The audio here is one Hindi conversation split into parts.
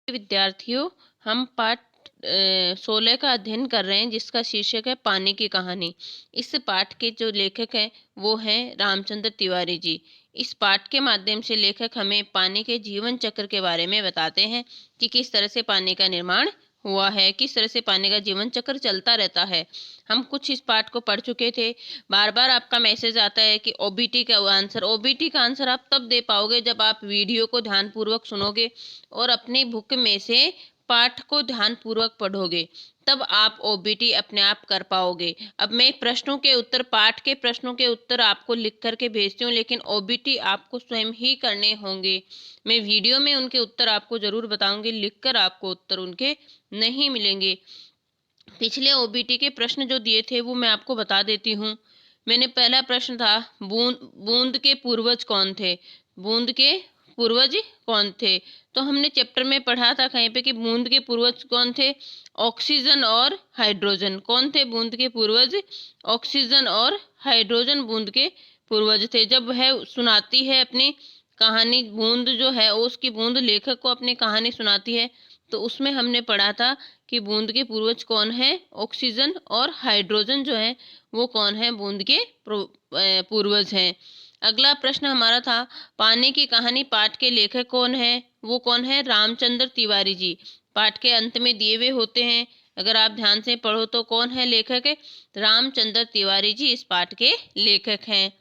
विद्यार्थियों, हम पाठ 16 का अध्ययन कर रहे हैं, जिसका शीर्षक है पानी की कहानी। इस पाठ के जो लेखक हैं वो हैं रामचंद्र तिवारी जी। इस पाठ के माध्यम से लेखक हमें पानी के जीवन चक्र के बारे में बताते हैं कि किस तरह से पानी का निर्माण हुआ है, किस तरह से पानी का जीवन चक्र चलता रहता है। हम कुछ इस पाठ को पढ़ चुके थे। बार बार आपका मैसेज आता है कि ओबीटी का आंसर आप तब दे पाओगे जब आप वीडियो को ध्यानपूर्वक सुनोगे और अपनी बुक में से पाठ को ध्यानपूर्वक पढ़ोगे, तब आप ओबीटी अपने आप कर पाओगे। अब मैं पाठ के प्रश्नों के उत्तर आपको लिख करके भेजती हूँ, लेकिन ओबीटी आपको स्वयं ही करने होंगे। मैं वीडियो में उनके उत्तर आपको जरूर बताऊंगी, लिखकर आपको उत्तर उनके नहीं मिलेंगे। पिछले ओबीटी के प्रश्न जो दिए थे वो मैं आपको बता देती हूँ। मैंने पहला प्रश्न था, बूंद के पूर्वज कौन थे? बूंद के पूर्वज कौन थे? तो हमने चैप्टर में पढ़ा था कहीं पे कि बूंद के पूर्वज कौन थे? ऑक्सीजन और हाइड्रोजन। कौन थे बूंद के पूर्वज? ऑक्सीजन और हाइड्रोजन बूंद के पूर्वज थे। जब वह सुनाती है अपनी कहानी, बूंद जो है उसकी बूंद लेखक को अपनी कहानी सुनाती है, तो उसमें हमने पढ़ा था कि बूंद के पूर्वज कौन है? ऑक्सीजन और हाइड्रोजन जो है वो कौन है? बूंद के पूर्वज हैं। अगला प्रश्न हमारा था, पानी की कहानी पाठ के लेखक कौन है? वो कौन है? रामचंद्र तिवारी जी। पाठ के अंत में दिए हुए होते हैं, अगर आप ध्यान से पढ़ो तो कौन है लेखक? रामचंद्र तिवारी जी इस पाठ के लेखक हैं।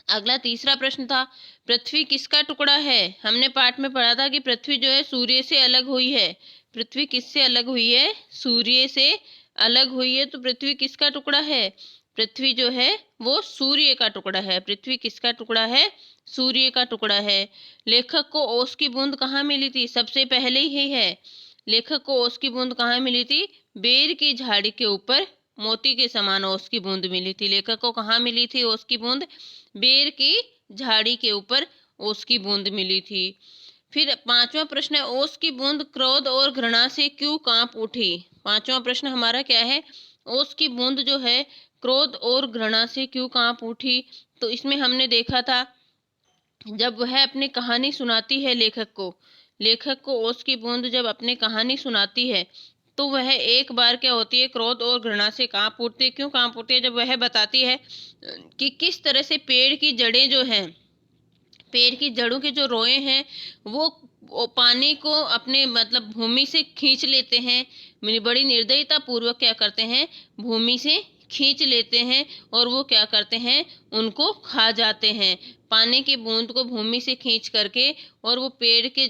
अगला तीसरा प्रश्न था, पृथ्वी किसका टुकड़ा है? हमने पाठ में पढ़ा था कि पृथ्वी जो है सूर्य से अलग हुई है। पृथ्वी किससे अलग हुई है? सूर्य से अलग हुई है। तो पृथ्वी किसका टुकड़ा है? पृथ्वी जो है वो सूर्य का टुकड़ा है। पृथ्वी किसका टुकड़ा है? सूर्य का टुकड़ा है। लेखक को ओस की बूंद कहाँ मिली थी? सबसे पहले ही है, लेखक को ओस की बूंद कहाँ मिली थी? बेर की झाड़ी के ऊपर मोती के समान ओस की बूंद मिली थी। लेखक को कहाँ मिली थी ओस की बूंद? बेर की झाड़ी के ऊपर ओस की बूंद मिली थी। फिर पांचवा प्रश्न है, ओस की बूंद क्रोध और घृणा से क्यों कांप उठी? पांचवा प्रश्न हमारा क्या है? ओस की बूंद जो है क्रोध और घृणा से क्यों कांप उठी? तो इसमें हमने देखा था, जब वह अपनी कहानी सुनाती है लेखक को ओस की बूंद जब अपनी कहानी सुनाती है, तो वह एक बार क्या होती है, क्रोध और घृणा से कांप उठती है। क्यों कांप उठती है? जब वह बताती है कि किस तरह से पेड़ की जड़ें जो हैं, पेड़ की जड़ों के जो रोए हैं वो पानी को अपने मतलब भूमि से खींच लेते हैं। बड़ी निर्दयता पूर्वक क्या करते हैं? भूमि से खींच लेते हैं और वो क्या करते हैं? उनको खा जाते हैं। पानी की बूंद को भूमि से खींच करके और वो पेड़ के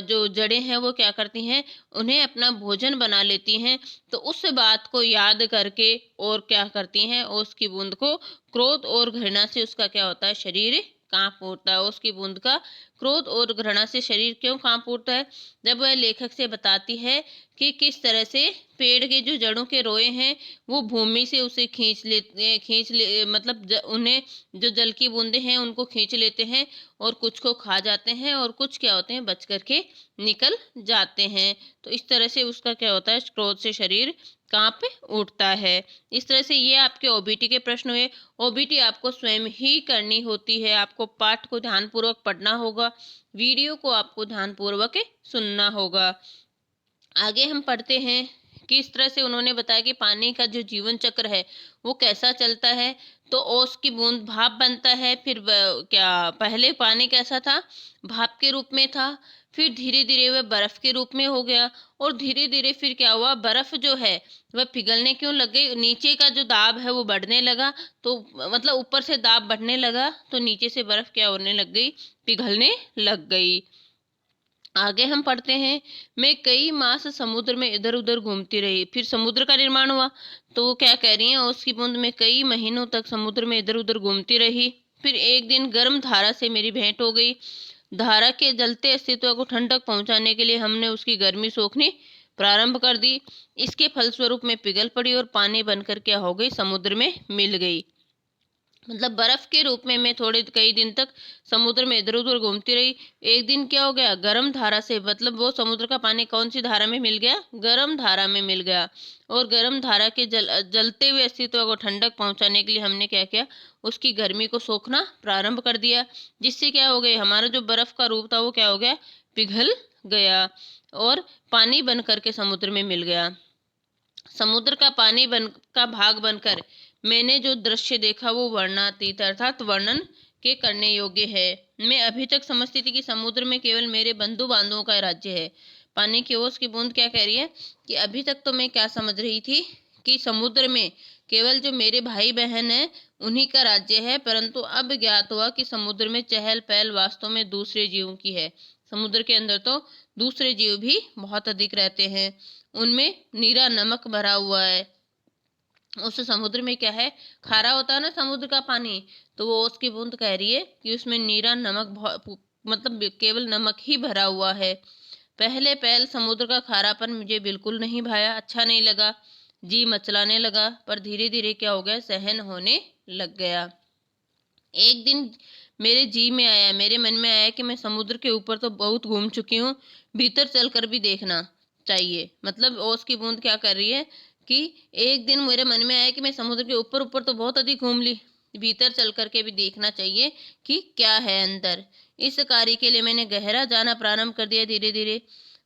जो जड़ें हैं वो क्या करती हैं? उन्हें अपना भोजन बना लेती हैं। तो उस बात को याद करके और क्या करती हैं? उसकी बूंद को क्रोध और घृणा से उसका क्या होता है? शरीर कांप उठता है। उसकी बूंद का क्रोध और घृणा से शरीर क्यों कांप उठता है? जब वह लेखक से बताती है कि किस तरह से पेड़ के जो जड़ों के रोए हैं वो भूमि से उसे उन्हें जो जल की बूंदे हैं उनको खींच लेते हैं और कुछ को खा जाते हैं और कुछ क्या होते हैं? बच करके निकल जाते हैं। तो इस तरह से उसका क्या होता है? क्रोध से शरीर कांप उठता है। इस तरह से ये आपके ओबीटी के प्रश्न हुए। ओबीटी आपको स्वयं ही करनी होती है। आपको पाठ को ध्यानपूर्वक पढ़ना होगा, वीडियो को आपको ध्यानपूर्वक सुनना होगा। आगे हम पढ़ते हैं, किस तरह से उन्होंने बताया कि पानी का जो जीवन चक्र है वो कैसा चलता है। तो ओस की बूंद भाप बनता है। फिर क्या पहले पानी कैसा था? भाप के रूप में था। फिर धीरे धीरे वह बर्फ के रूप में हो गया और धीरे धीरे फिर क्या हुआ? बर्फ जो है वह पिघलने क्यों लग गई? नीचे का जो दाब है वो बढ़ने लगा, तो मतलब ऊपर से दाब बढ़ने लगा तो नीचे से बर्फ क्या होने लग गई? पिघलने लग गई। आगे हम पढ़ते हैं, मैं कई मास समुद्र में इधर उधर घूमती रही। फिर समुद्र का निर्माण हुआ। तो वो क्या कह रही है? उसकी बूंद में कई महीनों तक समुद्र में इधर उधर घूमती रही। फिर एक दिन गर्म धारा से मेरी भेंट हो गई। धारा के जलते अस्तित्व को ठंडक पहुंचाने के लिए हमने उसकी गर्मी सोखनी प्रारंभ कर दी। इसके फलस्वरूप में पिघल पड़ी और पानी बनकर क्या हो गई? समुद्र में मिल गई। मतलब बर्फ के रूप में मैं थोड़े कई दिन तक समुद्र में इधर उधर घूमती रही। एक दिन क्या हो गया? गर्म धारा से, मतलब वो समुद्र का पानी कौन सी धारा में मिल गया? गर्म धारा में मिल गया। और गर्म धारा के जलते हुए अस्तित्व को ठंडक पहुंचाने के लिए हमने क्या किया? उसकी गर्मी को सोखना प्रारंभ कर दिया, जिससे क्या हो गया? हमारा जो बर्फ का रूप था वो क्या हो गया? पिघल गया। और पानी बन करके समुद्र में मिल गया। समुद्र का पानी का भाग बनकर मैंने जो दृश्य देखा वो वर्णनातीत अर्थात वर्णन के करने योग्य है। मैं अभी तक समझती थी कि समुद्र में केवल मेरे बंधु बांधवों का राज्य है। पानी की ओस की बूंद क्या कह रही है कि अभी तक तो मैं क्या समझ रही थी कि समुद्र में केवल जो मेरे भाई बहन हैं उन्हीं का राज्य है, परंतु अब ज्ञात हुआ कि समुद्र में चहल पहल वास्तव में दूसरे जीवों की है। समुद्र के अंदर तो दूसरे जीव भी बहुत अधिक रहते हैं, उनमें नीरा नमक भरा हुआ है। उस समुद्र में क्या है, खारा होता है ना समुद्र का पानी, तो वो उसकी बूंद कह रही है कि उसमें नीरा नमक मतलब केवल नमक ही भरा हुआ है। पहले पहल समुद्र का खारापन मुझे बिल्कुल नहीं भाया, अच्छा नहीं लगा, जी मचलाने लगा, पर धीरे धीरे क्या हो गया, सहन होने लग गया। एक दिन मेरे मन में आया कि मैं समुद्र के ऊपर तो बहुत घूम चुकी हूँ, भीतर चलकर भी देखना चाहिए। मतलब ओस की बूंद क्या कर रही है कि एक दिन मेरे मन में आया कि मैं समुद्र के ऊपर ऊपर तो बहुत अधिक घूम ली, भीतर चल करके भी देखना चाहिए कि क्या है अंदर। इस कार्य के लिए मैंने गहरा जाना प्रारंभ कर दिया। धीरे धीरे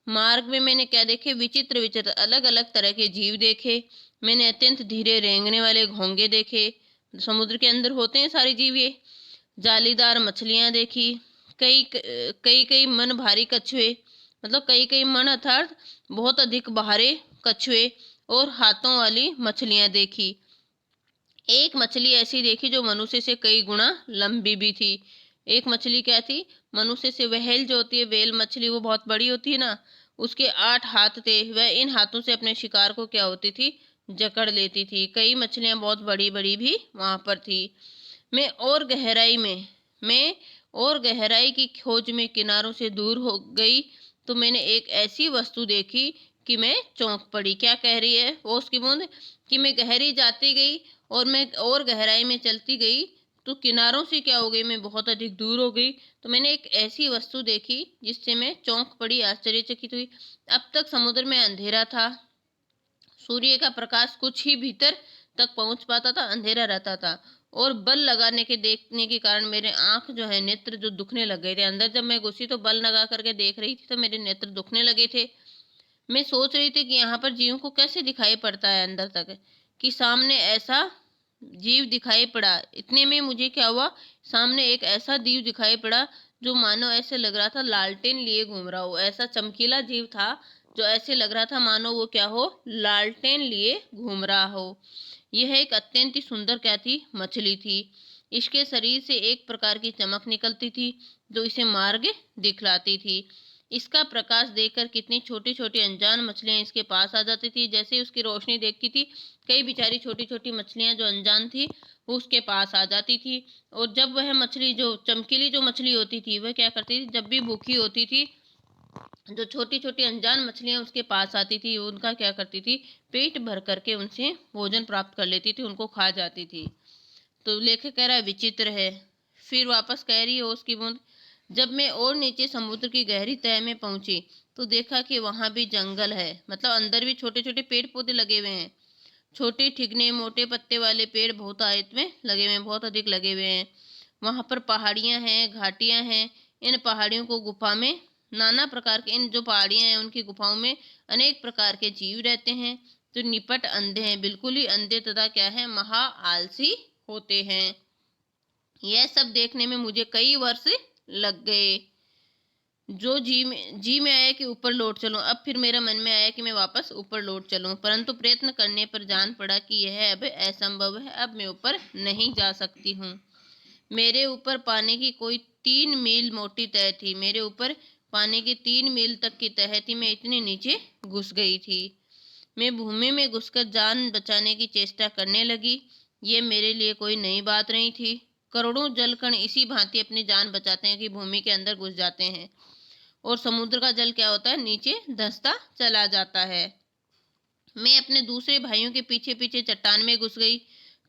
मार्ग में मैंने क्या देखे, विचित्र विचित्र अलग अलग तरह के जीव देखे। मैंने अत्यंत धीरे रेंगने वाले घोंगे देखे, समुद्र के अंदर होते हैं सारे जीव ये। जालीदार मछलियां देखी, कई कई कई मन भारी कछुए, मतलब कई कई मन अर्थात बहुत अधिक भारे कछुए और हाथों वाली मछलियां देखी। एक मछली ऐसी देखी जो मनुष्य से कई गुना लंबी भी थी। एक मछली क्या थी, मनुष्य से, व्हेल जो होती है, व्हेल मछली, वो बहुत बड़ी होती है ना, उसके 8 हाथ थे। वह इन हाथों से अपने शिकार को क्या होती थी, जकड़ लेती थी। कई मछलियां बहुत बड़ी बड़ी भी वहां पर थी। मैं और गहराई में मैं और गहराई की खोज में किनारों से दूर हो गई तो मैंने एक ऐसी वस्तु देखी कि मैं चौंक पड़ी। क्या कह रही है वो उसकी बूंद कि मैं गहरी जाती गई और मैं और गहराई में चलती गई तो किनारों से क्या हो गई, मैं बहुत अधिक दूर हो गई। तो मैंने एक ऐसी वस्तु देखी जिससे मैं चौंक पड़ी, आश्चर्यचकित हुई। अब तक समुद्र में अंधेरा था, सूर्य का प्रकाश कुछ ही भीतर तक पहुंच पाता था, अंधेरा रहता था। और बल लगाने के देखने के कारण मेरे आंख जो है, नेत्र जो दुखने लग गए थे। अंदर जब मैं घुसी तो बल लगा करके देख रही थी तो मेरे नेत्र दुखने लगे थे। मैं सोच रही थी कि यहाँ पर जीवों को कैसे दिखाई पड़ता है अंदर तक, कि सामने ऐसा जीव दिखाई पड़ा। इतने में मुझे क्या हुआ, सामने एक ऐसा जीव दिखाई पड़ा जो मानो ऐसे लग रहा था लालटेन लिए घूम रहा हो। ऐसा चमकीला जीव था जो ऐसे लग रहा था मानो वो क्या हो, लालटेन लिए घूम रहा हो। यह एक अत्यंत ही सुंदर क्या थी, मछली थी। इसके शरीर से एक प्रकार की चमक निकलती थी जो इसे मार्ग दिखलाती थी। इसका प्रकाश देखकर कितनी छोटी छोटी अनजान मछलियां इसके पास आ जाती थी। जैसे ही उसकी रोशनी देखती थी, कई बेचारी छोटी छोटी मछलियां जो अनजान थी वो उसके पास आ जाती थी। और जब वह मछली, जो चमकीली जो मछली होती थी, वह क्या करती थी, जब भी भूखी होती थी, जो छोटी छोटी अनजान मछलियां उसके पास आती थी, उनका क्या करती थी, पेट भर करके उनसे भोजन प्राप्त कर लेती थी, उनको खा जाती थी। तो लेखक कह रहा है विचित्र है। फिर वापस कह रही है उसकी बूंद, जब मैं और नीचे समुद्र की गहरी तह में पहुंची तो देखा कि वहां भी जंगल है। मतलब अंदर भी छोटे छोटे पेड़ पौधे लगे हुए हैं, छोटे ठिगने मोटे पत्ते वाले पेड़ बहुत आयत में लगे हुए हैं, बहुत अधिक लगे हुए हैं। वहां पर पहाड़ियां हैं, घाटियां हैं। इन पहाड़ियों को गुफा में नाना प्रकार के, इन जो पहाड़ियां हैं उनकी गुफाओं में अनेक प्रकार के जीव रहते हैं जो निपट अंधे हैं, बिल्कुल ही अंधे, तथा क्या है, महा आलसी होते हैं। यह सब देखने में मुझे कई वर्ष लग गए। जो जी में आया कि ऊपर लौट चलूं। अब फिर मेरा मन में आया कि मैं वापस ऊपर लौट चलूं, परंतु प्रयत्न करने पर जान पड़ा कि यह अब असंभव है। अब मैं ऊपर नहीं जा सकती हूँ। मेरे ऊपर पानी की कोई 3 मील मोटी तह थी। मेरे ऊपर पानी की 3 मील तक की तह थी। मैं इतने नीचे घुस गई थी। मैं भूमि में घुसकर जान बचाने की चेष्टा करने लगी। ये मेरे लिए कोई नई बात नहीं थी। करोड़ों जलकण इसी भांति अपनी जान बचाते हैं कि भूमि के अंदर घुस जाते हैं और समुद्र का जल क्या होता है, नीचे धंसता चला जाता है। मैं अपने दूसरे भाइयों के पीछे पीछे चट्टान में घुस गई।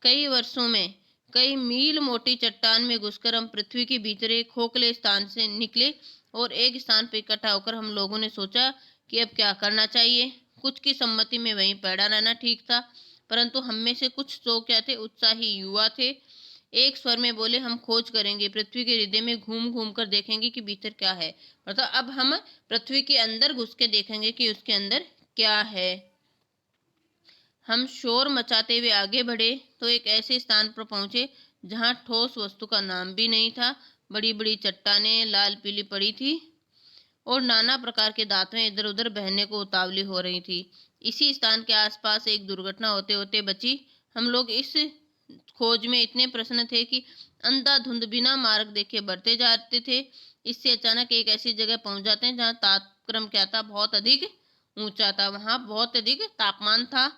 कई वर्षों में कई मील मोटी चट्टान में घुसकर हम पृथ्वी के भीतर एक खोखले स्थान से निकले और एक स्थान पर इकट्ठा होकर हम लोगों ने सोचा कि अब क्या करना चाहिए। कुछ की सम्मति में वहीं पड़ा रहना ठीक था, परंतु हम में से कुछ तो क्या थे, उत्साही युवा थे। एक स्वर में बोले, हम खोज करेंगे, पृथ्वी के हृदय में घूम घूम कर देखेंगे कि भीतर क्या है। मतलब अब हम पृथ्वी के अंदर घुस के देखेंगे कि उसके अंदर क्या है। हम शोर मचाते हुए आगे बढ़े तो एक ऐसे स्थान पर पहुंचे जहां ठोस वस्तु का नाम भी नहीं था। बड़ी बड़ी चट्टानें लाल पीली पड़ी थी और नाना प्रकार के धातुएं इधर उधर बहने को उतावली हो रही थी। इसी स्थान के आसपास एक दुर्घटना होते होते बची। हम लोग इस खोज में इतने प्रसन्न थे कि अंधाधुंध बिना मार्ग देखे बढ़ते जाते थे। इससे अचानक एक ऐसी जगह पहुंच जाते हैं जहां तापक्रम क्या था, बहुत अधिक ऊंचा था, वहां बहुत अधिक तापमान था।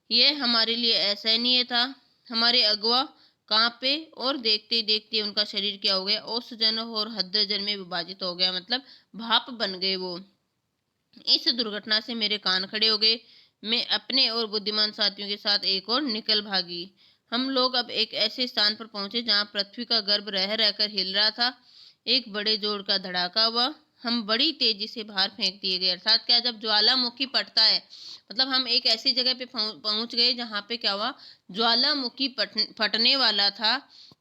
यह हमारे लिए असहनीय था। हमारे अगवा कांपे और देखते देखते उनका शरीर क्या हो गया, ऑक्सीजन और हाइड्रोजन में विभाजित हो गया, मतलब भाप बन गए वो। इस दुर्घटना से मेरे कान खड़े हो गए। मैं अपने और बुद्धिमान साथियों के साथ एक और निकल भागी। हम लोग अब एक ऐसे स्थान पर पहुंचे जहां पृथ्वी का गर्भ रह रहकर हिल रहा था। एक बड़े जोर का धड़ाका हुआ। हम बड़ी तेजी से बाहर फेंक दिए गए। अर्थात क्या, जब ज्वालामुखी फटता है, मतलब हम एक ऐसी जगह पे पहुंच गए जहां पे क्या हुआ, ज्वालामुखी फटने वाला था।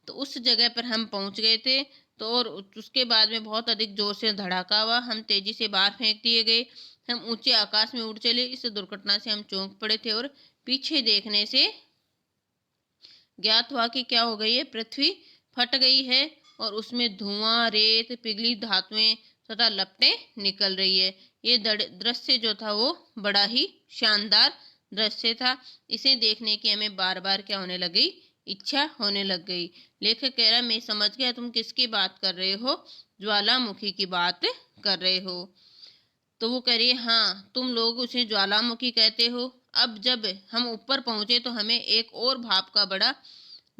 तो उस जगह पर हम पहुंच गए थे। तो और उसके बाद में बहुत अधिक जोर से धड़ाका हुआ। हम तेजी से बाहर फेंक दिए गए। हम ऊंचे आकाश में उड़ चले। इस दुर्घटना से हम चौंक पड़े थे और पीछे देखने से ज्ञात हुआ कि क्या हो गई है, पृथ्वी फट गई है और उसमें धुआं, रेत, पिघली धातुएं तथा लपटें निकल रही है। ये दृश्य जो था वो बड़ा ही शानदार दृश्य था। इसे देखने की हमें बार बार क्या होने लगी, इच्छा होने लग गई। लेखक कह रहा, मैं समझ गया तुम किसकी बात कर रहे हो, ज्वालामुखी की बात कर रहे हो। तो वो कह रही है, हाँ तुम लोग उसे ज्वालामुखी कहते हो। अब जब हम ऊपर पहुंचे तो हमें एक और भाप का बड़ा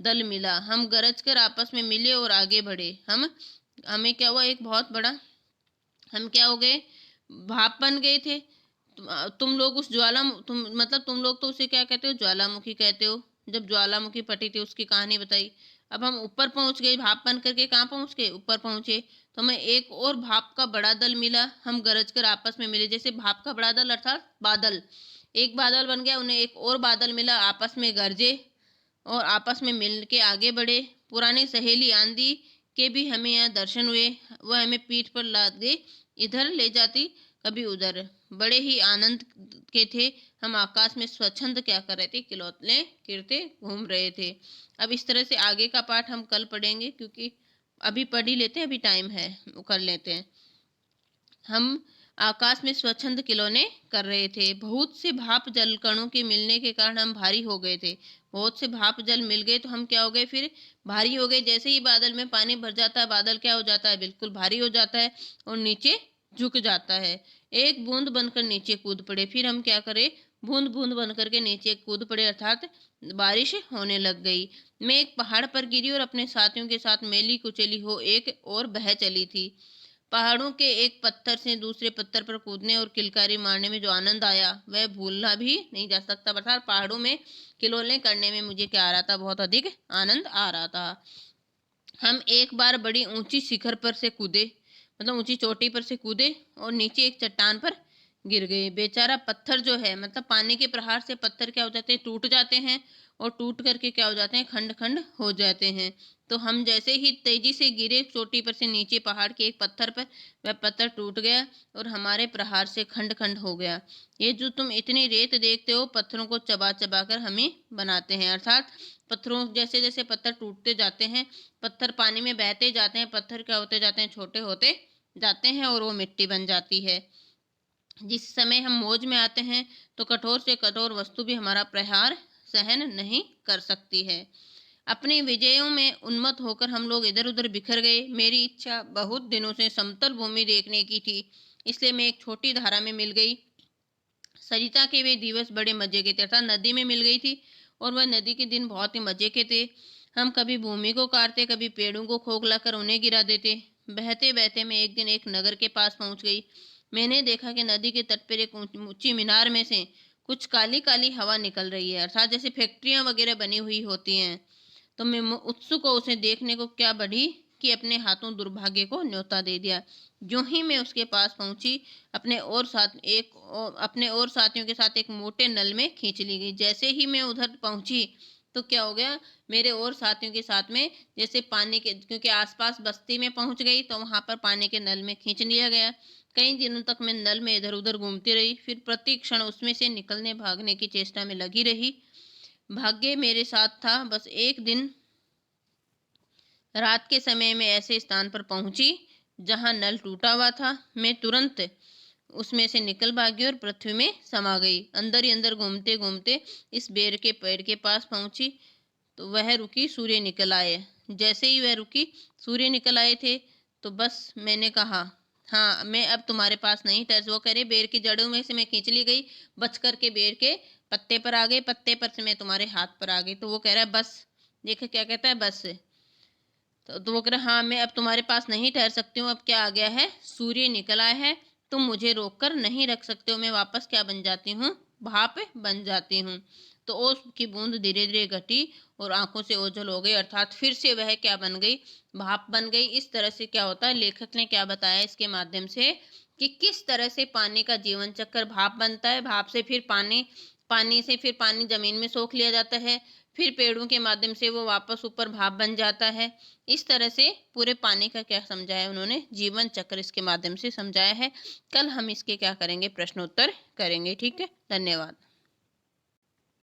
दल मिला। हम गरज कर आपस में मिले और आगे बढ़े। हमें क्या हुआ, एक बहुत बड़ा, हम क्या हो गए, भाप बन गए थे। तुम लोग उस तुम लोग तो उसे क्या कहते हो, ज्वालामुखी कहते हो। जब ज्वालामुखी फटी थी उसकी कहानी बताई। अब हम ऊपर पहुंच गए, भाप बन करके कहाँ पहुंच गए, ऊपर पहुंचे। तो हमें एक और भाप का बड़ा दल मिला। हम गरज कर आपस में मिले। जैसे भाप का बड़ा दल अर्थात बादल, एक बादल बन गया, उन्हें एक और बादल मिला, आपस में गरजे और आपस में मिल के आगे बढ़े। पुरानी सहेली आंधी के भी हमें यहाँ दर्शन हुए। वह हमें पीठ पर लाद गई, इधर ले जाती कभी उधर। बड़े ही आनंद के थे। हम आकाश में स्वच्छंद क्या कर रहे थे, किलौते गिरते घूम रहे थे। अब इस तरह से आगे का पाठ हम कल पढ़ेंगे, क्योंकि अभी पढ़ ही लेते हैं, अभी टाइम है, वो कर लेते हैं। हम आकाश में स्वच्छंद खिलौने कर रहे थे। बहुत से भाप जल कणों के मिलने के कारण हम भारी हो गए थे। बहुत से भाप जल मिल गए तो हम क्या हो गए, फिर भारी हो गए। जैसे ही बादल में पानी भर जाता है, बादल क्या हो जाता है, बिल्कुल भारी हो जाता है और नीचे झुक जाता है। एक बूंद बनकर नीचे कूद पड़े। फिर हम क्या करें, बूंद बूंद बन करके नीचे कूद पड़े, अर्थात बारिश होने लग गई। मैं एक पहाड़ पर गिरी और अपने साथियों के साथ मेली कुचेली हो एक और बह चली थी। पहाड़ों के एक पत्थर से दूसरे पत्थर पर कूदने और किलकारी मारने में जो आनंद आया, वह भूलना भी नहीं जा सकता। अर्थात पहाड़ों में खिलौने करने में मुझे क्या आ रहा था, बहुत अधिक आनंद आ रहा था। हम एक बार बड़ी ऊंची शिखर पर से कूदे, मतलब ऊंची चोटी पर से कूदे और नीचे एक चट्टान पर गिर गए। बेचारा पत्थर जो है, मतलब पानी के प्रहार से पत्थर क्या हो जाते हैं, टूट जाते हैं और टूट करके क्या हो जाते हैं, खंड खंड हो जाते हैं। तो हम जैसे ही तेजी से गिरे चोटी पर से नीचे पहाड़ के एक पत्थर पर, वह पत्थर टूट गया और हमारे प्रहार से खंड खंड हो गया। ये जो तुम इतनी रेत देखते हो, पत्थरों को चबा चबा कर हमें बनाते हैं। अर्थात पत्थरों, जैसे जैसे पत्थर टूटते जाते हैं, पत्थर पानी में बहते जाते हैं, पत्थर क्या होते जाते हैं, छोटे होते जाते हैं और वो मिट्टी बन जाती है। जिस समय हम मौज में आते हैं तो कठोर से कठोर वस्तु भी हमारा प्रहार सहन नहीं कर सकती है। अपनी विजयों में उन्मत्त होकर हम लोग इधर उधर बिखर गए। मेरी इच्छा बहुत दिनों से समतल भूमि देखने की थी, इसलिए मैं एक छोटी धारा में मिल गई। सरिता के वे दिवस बड़े मजे के थे, अर्थात नदी में मिल गई थी और वह नदी के दिन बहुत ही मजे के थे। हम कभी भूमि को काटते, कभी पेड़ों को खोखला कर उन्हें गिरा देते। बहते बहते मैं एक दिन एक नगर के पास पहुंच गई। मैंने देखा कि नदी के तट पर एक ऊंची मीनार में से कुछ काली काली हवा निकल रही है, अर्थात जैसे फैक्ट्रियां वगैरह बनी हुई होती हैं। तो मैं उत्सुक हो उसे देखने को क्या बढ़ी कि अपने हाथों दुर्भाग्य को न्योता दे दिया। जो ही मैं उसके पास पहुंची, अपने और साथियों के साथ एक मोटे नल में खींच ली गई। जैसे ही मैं उधर पहुंची, तो क्या हो गया, मेरे और साथियों के साथ में जैसे पानी के, क्योंकि आसपास बस्ती में पहुंच गई तो वहां पर पानी के नल में खींच लिया गया। कई दिनों तक मैं नल में इधर उधर घूमती रही, फिर प्रति क्षण उसमें से निकलने भागने की चेष्टा में लगी रही। भाग्य मेरे साथ था। बस एक दिन रात के समय में ऐसे स्थान पर पहुंची जहां नल टूटा हुआ था। मैं तुरंत उसमें से निकल भागी और पृथ्वी में समा गई। अंदर ही अंदर घूमते घूमते इस बेर के पेड़ के पास पहुंची तो वह रुकी, सूर्य निकल आए। जैसे ही वह रुकी, सूर्य निकल आए थे, तो बस मैंने कहा, हाँ मैं अब तुम्हारे पास नहीं ठहर। वो कह रहे बेर की जड़ों में से मैं खींच ली गई, बच करके बेर के पत्ते पर आ गई, पत्ते पर से मैं तुम्हारे हाथ पर आ गई। तो वो कह रहा है बस, देख क्या कहता है, बस। तो वो कह रहा हाँ मैं अब तुम्हारे पास नहीं ठहर सकती हूँ, अब क्या आ गया है, सूर्य निकल आया है, तुम मुझे रोक कर नहीं रख सकते हो। मैं वापस क्या बन जाती हूँ, भाप बन जाती हूँ। तो ओस की बूंद धीरे धीरे घटी और आंखों से ओझल हो गई, अर्थात फिर से वह क्या बन गई, भाप बन गई। इस तरह से क्या होता है, लेखक ने क्या बताया इसके माध्यम से कि किस तरह से पानी का जीवन चक्र, भाप बनता है, भाप से फिर पानी, पानी से फिर पानी जमीन में सोख लिया जाता है, फिर पेड़ों के माध्यम से वो वापस ऊपर भाप बन जाता है। इस तरह से पूरे पानी का क्या समझाया उन्होंने, जीवन चक्र इसके माध्यम से समझाया है। कल हम इसके क्या करेंगे, प्रश्नोत्तर करेंगे। ठीक है, धन्यवाद।